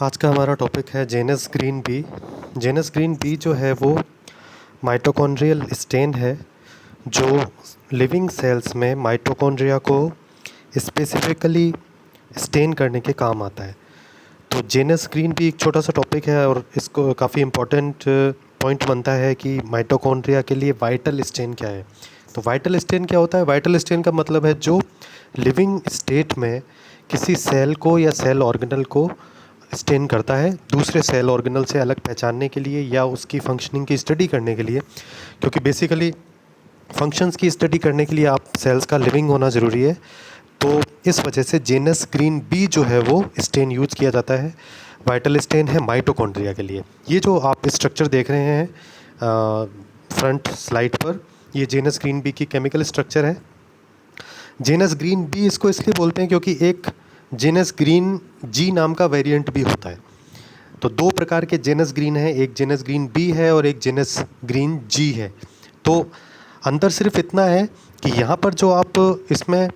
आज का हमारा टॉपिक है Janus green B. Janus green B जो है वो माइटोकॉन्ड्रियल स्टेन है जो लिविंग सेल्स में माइटोकॉन्ड्रिया को स्पेसिफिकली स्टेन करने के काम आता है। तो जेनस ग्रीन बी एक छोटा सा टॉपिक है और इसको काफ़ी इम्पोर्टेंट पॉइंट बनता है कि माइटोकॉन्ड्रिया के लिए वाइटल स्टेन क्या है। तो वाइटल स्टेन क्या होता है? वाइटल स्टेन का मतलब है जो लिविंग स्टेट में किसी सेल को या सेल ऑर्गेनल को स्टेन करता है दूसरे सेल ऑर्गेनल से अलग पहचानने के लिए या उसकी फंक्शनिंग की स्टडी करने के लिए, क्योंकि बेसिकली फंक्शंस की स्टडी करने के लिए आप सेल्स का लिविंग होना ज़रूरी है। तो इस वजह से जेनस ग्रीन बी जो है वो स्टेन यूज़ किया जाता है। वाइटल स्टेन है माइटोकॉन्ड्रिया के लिए। ये जो आप स्ट्रक्चर देख रहे हैं फ्रंट स्लाइड पर, ये जेनस ग्रीन बी की केमिकल स्ट्रक्चर है। जेनस ग्रीन बी इसको इसलिए बोलते हैं क्योंकि एक जेनस ग्रीन जी नाम का वेरिएंट भी होता है। तो दो प्रकार के जेनस ग्रीन है, एक जेनस ग्रीन बी है और एक जेनस ग्रीन जी है। तो अंतर सिर्फ इतना है कि यहाँ पर जो आप इसमें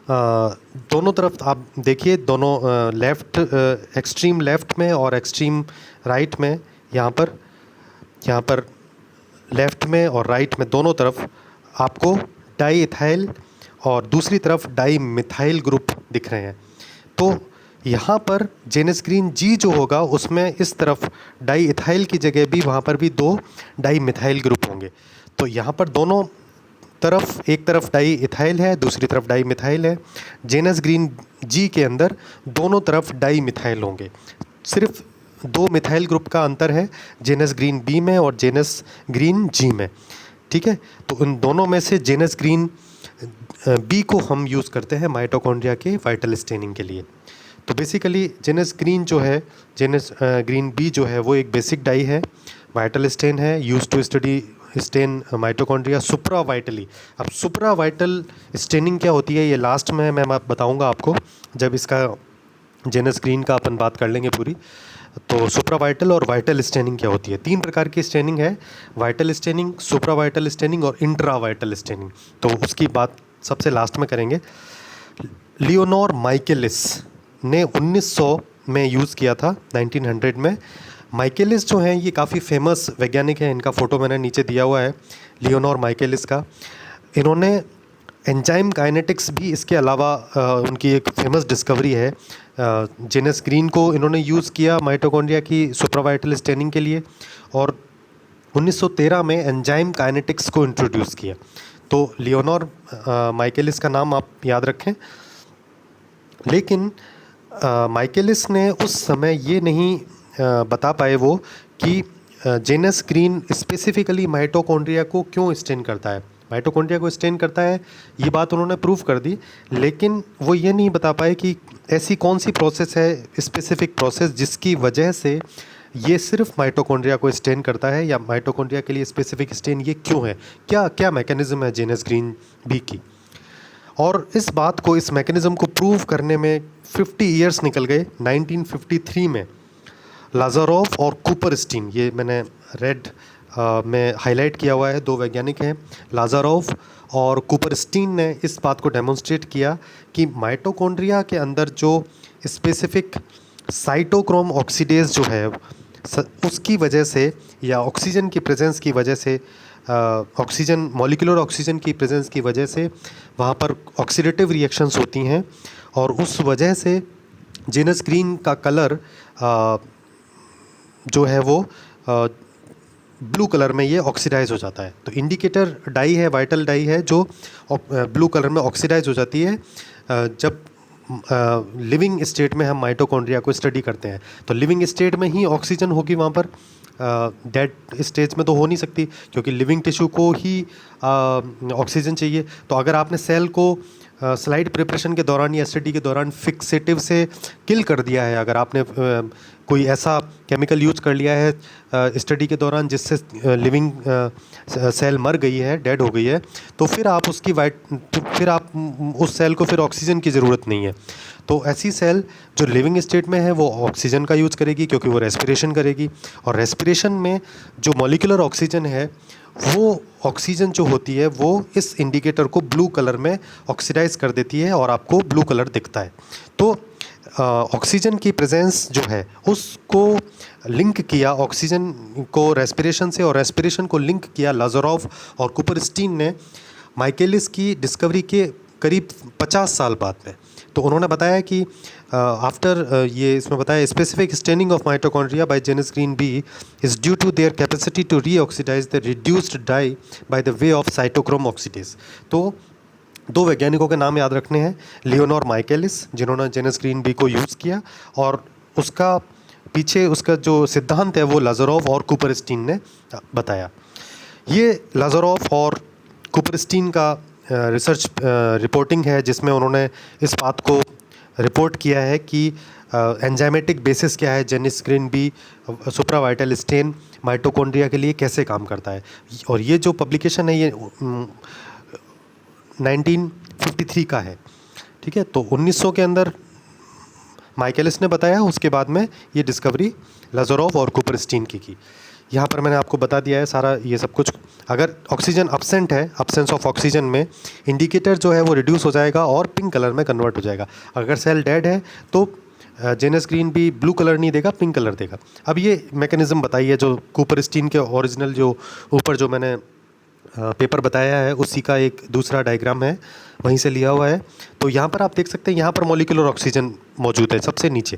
दोनों तरफ आप देखिए, दोनों लेफ़्ट एक्सट्रीम लेफ़्ट में और एक्सट्रीम राइट में, यहाँ पर लेफ़्ट में और राइट में दोनों तरफ आपको डाई इथाइल और दूसरी तरफ डाई मिथाइल ग्रुप दिख रहे हैं। तो यहाँ पर जेनस ग्रीन जी जो होगा उसमें इस तरफ डाई इथाइल की जगह भी वहाँ पर भी दो डाई मिथाइल ग्रुप होंगे। तो यहाँ पर दोनों तरफ, एक तरफ डाई इथाइल है दूसरी तरफ डाई मिथाइल है। जेनस ग्रीन जी के अंदर दोनों तरफ डाई मिथाइल होंगे। सिर्फ दो मिथाइल ग्रुप का अंतर है जेनस ग्रीन बी में और जेनस ग्रीन जी में। ठीक है, तो उन दोनों में से जेनस ग्रीन बी को हम यूज़ करते हैं माइटोकॉन्ड्रिया के वाइटल स्टेनिंग के लिए। तो बेसिकली जेनस ग्रीन जो है, जेनस ग्रीन बी जो है वो एक बेसिक डाई है, वाइटल स्टेन है, use to study stain mitochondria supravitally. अब सुप्रा वाइटल स्टेनिंग क्या होती है ये लास्ट में मैं बताऊंगा आपको, जब इसका जेनस ग्रीन का अपन बात कर लेंगे पूरी। तो सुप्रा वाइटल और वाइटल स्टेनिंग क्या होती है? तीन प्रकार की स्टेनिंग है, वाइटल स्टेनिंग, सुप्रा वाइटल स्टेनिंग और इंट्रा वाइटल स्टेनिंग। तो उसकी बात सबसे लास्ट में करेंगे। लियोनोर माइकेलिस ने 1900 में यूज़ किया था, 1900 में। माइकेलिस जो हैं ये काफ़ी फेमस वैज्ञानिक हैं, इनका फ़ोटो मैंने नीचे दिया हुआ है लियोनोर माइकेलिस का। इन्होंने एंजाइम काइनेटिक्स भी इसके अलावा उनकी एक फेमस डिस्कवरी है। जेनस ग्रीन को इन्होंने यूज़ किया माइटोकॉन्ड्रिया की सुप्रावाइटल स्टेनिंग के लिए और 1913 में एंजाइम काइनेटिक्स को इंट्रोड्यूस किया। तो लियोनोर माइकेलिस का नाम आप याद रखें। लेकिन माइकेलिस ने उस समय ये नहीं बता पाए वो कि जेनस ग्रीन स्पेसिफिकली माइटोकॉन्ड्रिया को क्यों स्टेन करता है। माइटोकॉन्ड्रिया को स्टेन करता है ये बात उन्होंने प्रूव कर दी, लेकिन वो ये नहीं बता पाए कि ऐसी कौन सी प्रोसेस है, स्पेसिफिक प्रोसेस, जिसकी वजह से ये सिर्फ माइटोकॉन्ड्रिया को स्टेन करता है, या माइटोकॉन्ड्रिया के लिए स्पेसिफिक स्टेन ये क्यों है, क्या क्या मैकेनिज़्म है जेनस ग्रीन बी की। और इस बात को, इस मैकेनिज़्म को प्रूव करने में 50 ईयर्स निकल गए। 1953 में लाज़ारोव और कूपरस्टीन, ये मैंने रेड में हाईलाइट किया हुआ है, दो वैज्ञानिक हैं लाज़ारोव और कूपरस्टीन, ने इस बात को डेमोन्स्ट्रेट किया कि माइटोकॉन्ड्रिया के अंदर जो स्पेसिफिक साइटोक्रोम ऑक्सीडेज जो है उसकी वजह से या ऑक्सीजन की प्रेजेंस की वजह से, ऑक्सीजन मॉलिक्यूलर ऑक्सीजन की प्रेजेंस की वजह से वहाँ पर ऑक्सीडेटिव रिएक्शंस होती हैं और उस वजह से जेनस ग्रीन का कलर जो है वो ब्लू कलर में ये ऑक्सीडाइज हो जाता है। तो इंडिकेटर डाई है, वाइटल डाई है जो ब्लू कलर में ऑक्सीडाइज हो जाती है जब लिविंग स्टेट में हम माइटोकॉन्ड्रिया को स्टडी करते हैं। तो लिविंग स्टेट में ही ऑक्सीजन होगी वहाँ पर, डेड स्टेज में तो हो नहीं सकती क्योंकि लिविंग टिश्यू को ही ऑक्सीजन चाहिए। तो अगर आपने सेल को स्लाइड प्रिपरेशन के दौरान या स्टडी के दौरान फिक्सेटिव से किल कर दिया है, अगर आपने कोई ऐसा केमिकल यूज कर लिया है स्टडी के दौरान जिससे लिविंग सेल मर गई है, डेड हो गई है, तो फिर आप फिर आप उस सेल को फिर ऑक्सीजन की ज़रूरत नहीं है। तो ऐसी सेल जो लिविंग स्टेट में है वो ऑक्सीजन का यूज़ करेगी क्योंकि वो रेस्पिरेशन करेगी, और रेस्पिरेशन में जो मॉलिक्यूलर ऑक्सीजन है वो ऑक्सीजन जो होती है वो इस इंडिकेटर को ब्लू कलर में ऑक्सीडाइज कर देती है और आपको ब्लू कलर दिखता है। तो ऑक्सीजन की प्रेजेंस जो है उसको लिंक किया, ऑक्सीजन को रेस्पिरेशन से और रेस्पिरेशन को लिंक किया लाज़ारोव और कुपरस्टीन ने माइकेलिस की डिस्कवरी के करीब 50 साल बाद में। तो उन्होंने बताया कि आफ्टर ये इसमें बताया specific staining of mitochondria by Janus green B is due to their capacity to reoxidise the reduced dye by the way of cytochrome oxidase. तो दो वैज्ञानिकों के नाम याद रखने हैं, लियोनोर माइकेलिस जिन्होंने जेनिस ग्रीन बी को यूज़ किया, और उसका पीछे उसका जो सिद्धांत है वो लाज़ारोव और कुपरस्टीन ने बताया। ये लाज़ारोव और कुपरस्टीन का रिसर्च रिपोर्टिंग है जिसमें उन्होंने इस बात को रिपोर्ट किया है कि एंजाइमेटिक बेसिस क्या है, Janus green B supravital stain mitochondria के लिए कैसे काम करता है। और ये जो पब्लिकेशन है ये 1953 का है, ठीक है। तो 1900 के अंदर माइकेलिस ने बताया, उसके बाद में ये डिस्कवरी लाज़ारोव और कुपरस्टीन की। यहाँ पर मैंने आपको बता दिया है सारा ये सब कुछ। अगर ऑक्सीजन अब्सेंट है, अब्सेंस ऑफ ऑक्सीजन में इंडिकेटर जो है वो रिड्यूस हो जाएगा और पिंक कलर में कन्वर्ट हो जाएगा। अगर सेल डेड है तो Janus green B blue colour नहीं देगा, पिंक कलर देगा। अब ये मैकेनिज़्म बताई है जो कुपरस्टीन के ओरिजिनल जो ऊपर जो मैंने पेपर बताया है उसी का एक दूसरा डायग्राम है, वहीं से लिया हुआ है। तो यहाँ पर आप देख सकते हैं, यहाँ पर मॉलिक्यूलर ऑक्सीजन मौजूद है सबसे नीचे,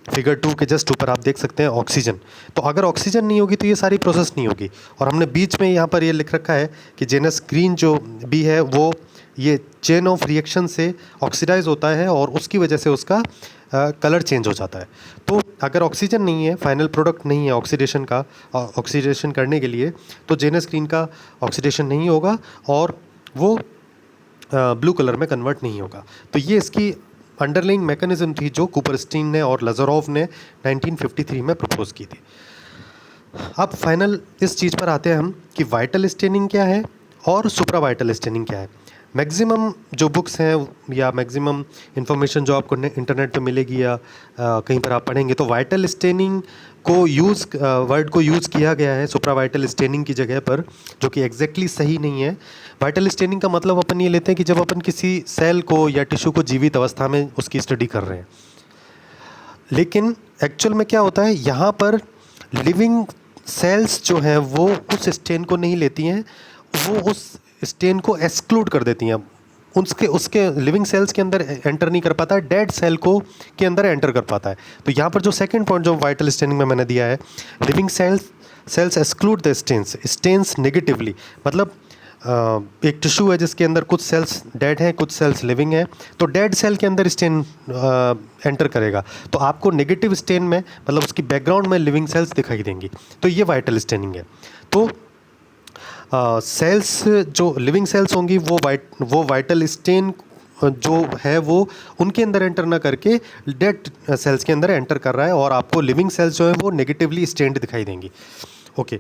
फिगर 2 के जस्ट ऊपर आप देख सकते हैं ऑक्सीजन। तो अगर ऑक्सीजन नहीं होगी तो ये सारी प्रोसेस नहीं होगी। और हमने बीच में यहाँ पर ये लिख रखा है कि जेनस ग्रीन जो बी है वो ये चेन ऑफ रिएक्शन से ऑक्सीडाइज होता है और उसकी वजह से उसका कलर चेंज हो जाता है। तो अगर ऑक्सीजन नहीं है, फाइनल प्रोडक्ट नहीं है ऑक्सीडेशन का, ऑक्सीडेशन करने के लिए, तो जेनस ग्रीन का ऑक्सीडेशन नहीं होगा और वो ब्लू कलर में कन्वर्ट नहीं होगा। तो ये इसकी अंडरलाइंग मैकेनिज्म थी जो कुपरस्टीन ने और लाज़ारोव ने 1953 में प्रपोज की थी। अब फाइनल इस चीज़ पर आते हैं हम कि वाइटल स्टेनिंग क्या है और सुप्रा वाइटल स्टेनिंग क्या है। मैक्सिमम जो बुक्स हैं या मैक्सिमम इन्फॉर्मेशन जो आपको इंटरनेट पे मिलेगी या कहीं पर आप पढ़ेंगे तो वाइटल स्टेनिंग को वर्ड को यूज़ किया गया है सुप्रा वाइटल स्टेनिंग की जगह पर, जो कि एग्जैक्टली सही नहीं है। वाइटल स्टेनिंग का मतलब अपन ये लेते हैं कि जब अपन किसी सेल को या टिश्यू को जीवित अवस्था में उसकी स्टडी कर रहे हैं, लेकिन एक्चुअल में क्या होता है यहाँ पर लिविंग सेल्स जो हैं वो उस स्टेन को नहीं लेती हैं, वो उस स्टेन को एक्सक्लूड कर देती हैं। उसके लिविंग सेल्स के अंदर एंटर नहीं कर पाता है, डेड सेल को के अंदर एंटर कर पाता है। तो यहाँ पर जो सेकंड पॉइंट जो वाइटल स्टेनिंग में मैंने दिया है, living cells exclude the stains negatively, मतलब एक टिश्यू है जिसके अंदर कुछ सेल्स डेड हैं, कुछ सेल्स लिविंग हैं, तो डेड सेल के अंदर स्टेन एंटर करेगा तो आपको नेगेटिव स्टेन में, मतलब उसकी बैकग्राउंड में लिविंग सेल्स दिखाई देंगी। तो ये वाइटल स्टेनिंग है। तो सेल्स जो लिविंग सेल्स होंगी वो वाइटल स्टेन जो है वो उनके अंदर एंटर ना करके डेड सेल्स के अंदर एंटर कर रहा है और आपको लिविंग सेल्स जो है वो नेगेटिवली स्टेन्ड दिखाई देंगी। ओके,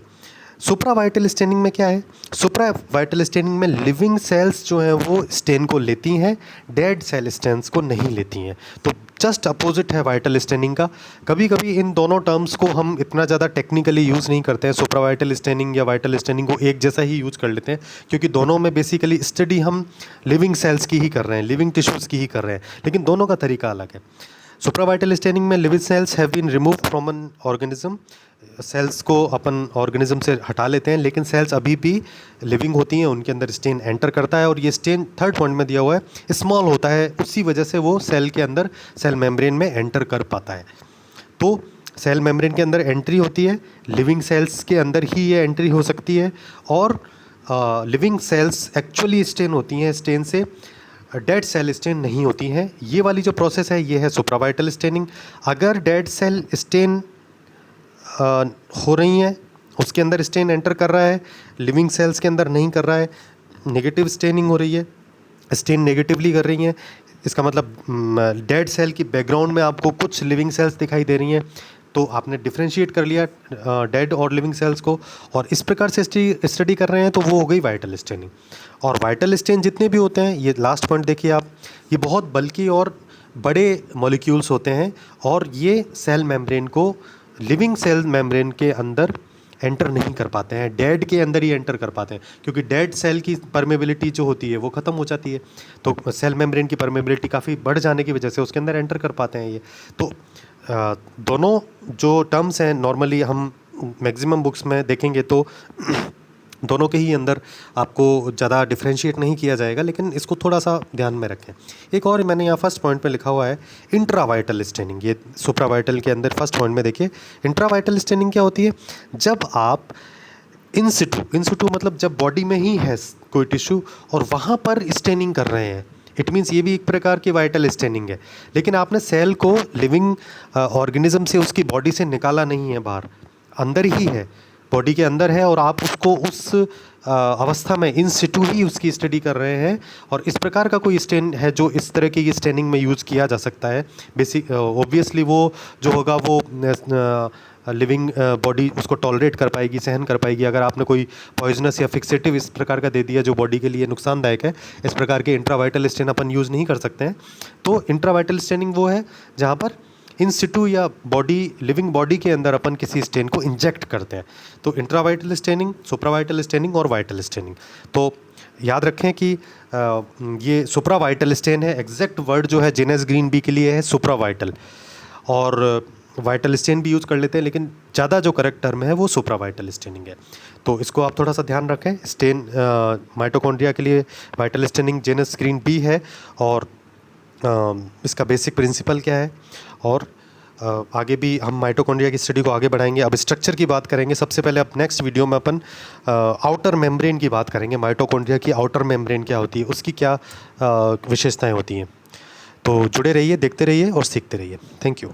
सुप्रा वाइटल स्टेनिंग में क्या है? सुप्रा वाइटल स्टेनिंग में लिविंग सेल्स जो हैं वो स्टेन को लेती हैं, डेड सेल स्टेन्स को नहीं लेती हैं। तो जस्ट अपोजिट है वाइटल स्टेनिंग का। कभी कभी इन दोनों टर्म्स को हम इतना ज़्यादा टेक्निकली यूज़ नहीं करते हैं, सुप्रा वाइटल स्टेनिंग या वाइटल स्टेनिंग को एक जैसा ही यूज़ कर लेते हैं, क्योंकि दोनों में बेसिकली स्टडी हम लिविंग सेल्स की ही कर रहे हैं, लिविंग टिश्यूज़ की ही कर रहे हैं, लेकिन दोनों का तरीका अलग है। सुप्रावाइटल स्टेनिंग में living cells have been remove from an organism, cells को अपन ऑर्गेनिज्म से हटा लेते हैं, लेकिन सेल्स अभी भी लिविंग होती हैं, उनके अंदर स्टेन एंटर करता है और ये स्टेन थर्ड पॉइंट में दिया हुआ है स्मॉल होता है, उसी वजह से वो सेल के अंदर सेल मेम्ब्रेन में एंटर कर पाता है। तो सेल मेम्ब्रेन के अंदर एंट्री होती है, लिविंग सेल्स के अंदर ही ये एंट्री हो सकती है और लिविंग सेल्स एक्चुअली स्टेन होती हैं, स्टेन से डेड सेल स्टेन नहीं होती हैं। ये वाली जो प्रोसेस है ये है सुप्रावाइटल स्टेनिंग। अगर डेड सेल स्टेन हो रही हैं, उसके अंदर स्टेन एंटर कर रहा है, लिविंग सेल्स के अंदर नहीं कर रहा है, नेगेटिव स्टेनिंग हो रही है, स्टेन नेगेटिवली कर रही हैं, इसका मतलब डेड सेल की बैकग्राउंड में आपको कुछ लिविंग सेल्स दिखाई दे रही हैं, तो आपने डिफ्रेंशिएट कर लिया डेड और लिविंग सेल्स को और इस प्रकार से स्टडी कर रहे हैं, तो वो हो गई वाइटल स्टेनिंग। और वाइटल स्टेन जितने भी होते हैं, ये लास्ट पॉइंट देखिए आप, ये बहुत बल्कि और बड़े मॉलिक्यूल्स होते हैं और ये सेल मेम्ब्रेन को, लिविंग सेल मेम्ब्रेन के अंदर एंटर नहीं कर पाते हैं, डेड के अंदर ही एंटर कर पाते हैं, क्योंकि डेड सेल की परमेबिलिटी जो होती है वो ख़त्म हो जाती है। तो सेल मेम्ब्रेन की परमेबिलिटी काफ़ी बढ़ जाने की वजह से उसके अंदर एंटर कर पाते हैं ये। तो दोनों जो टर्म्स हैं नॉर्मली हम मैक्सिमम बुक्स में देखेंगे तो दोनों के ही अंदर आपको ज़्यादा डिफ्रेंशिएट नहीं किया जाएगा, लेकिन इसको थोड़ा सा ध्यान में रखें। एक और मैंने यहाँ फर्स्ट पॉइंट पे लिखा हुआ है इंट्रावाइटल स्टेनिंग। ये सुप्रावाइटल के अंदर फर्स्ट पॉइंट में देखिए, इंट्रावाइटल स्टेनिंग क्या होती है? जब आप इन सिटू मतलब जब बॉडी में ही है कोई टिश्यू और वहाँ पर स्टेनिंग कर रहे हैं, इट मीन्स ये भी एक प्रकार की वाइटल स्टेनिंग है, लेकिन आपने सेल को लिविंग ऑर्गेनिज्म से उसकी बॉडी से निकाला नहीं है बाहर, अंदर ही है, बॉडी के अंदर है, और आप उसको उस अवस्था में इन सिटू ही उसकी स्टडी कर रहे हैं। और इस प्रकार का कोई स्टेन है जो इस तरह की स्टेनिंग में यूज़ किया जा सकता है। बेसिक ऑब्वियसली वो जो होगा वो लिविंग बॉडी उसको टॉलरेट कर पाएगी, सहन कर पाएगी। अगर आपने कोई पॉइजनस या फिक्सेटिव इस प्रकार का दे दिया जो बॉडी के लिए नुकसानदायक है, इस प्रकार के इंट्रावाइटल स्टेन अपन यूज़ नहीं कर सकते हैं। तो इंट्रावाइटल स्टेनिंग वो है जहाँ पर इन सिटू या बॉडी लिविंग बॉडी के अंदर अपन किसी स्टेन को इंजेक्ट करते हैं। तो इंट्रावाइटल स्टेनिंग, सुप्रावाइटल स्टेनिंग और वाइटल स्टेनिंग। तो याद रखें कि ये सुप्रावाइटल स्टेन है, एग्जैक्ट वर्ड जो है जेनेस ग्रीन बी के लिए है सुप्रावाइटल, और वाइटल स्टेन भी यूज़ कर लेते हैं, लेकिन ज़्यादा जो करेक्ट टर्म है वो सुप्रावाइटल स्टेनिंग है। तो इसको आप थोड़ा सा ध्यान रखें। स्टेन माइटोकॉन्ड्रिया के लिए vital staining Janus green B है, और इसका बेसिक प्रिंसिपल क्या है, और आगे भी हम माइटोकॉन्ड्रिया की स्टडी को आगे बढ़ाएंगे। अब स्ट्रक्चर की बात करेंगे। सबसे पहले अब नेक्स्ट वीडियो में अपन आउटर मेम्ब्रेन की बात करेंगे। माइटोकॉन्ड्रिया की आउटर मेम्ब्रेन क्या होती है, उसकी क्या विशेषताएं होती हैं। तो जुड़े रहिए, देखते रहिए और सीखते रहिए। Thank you.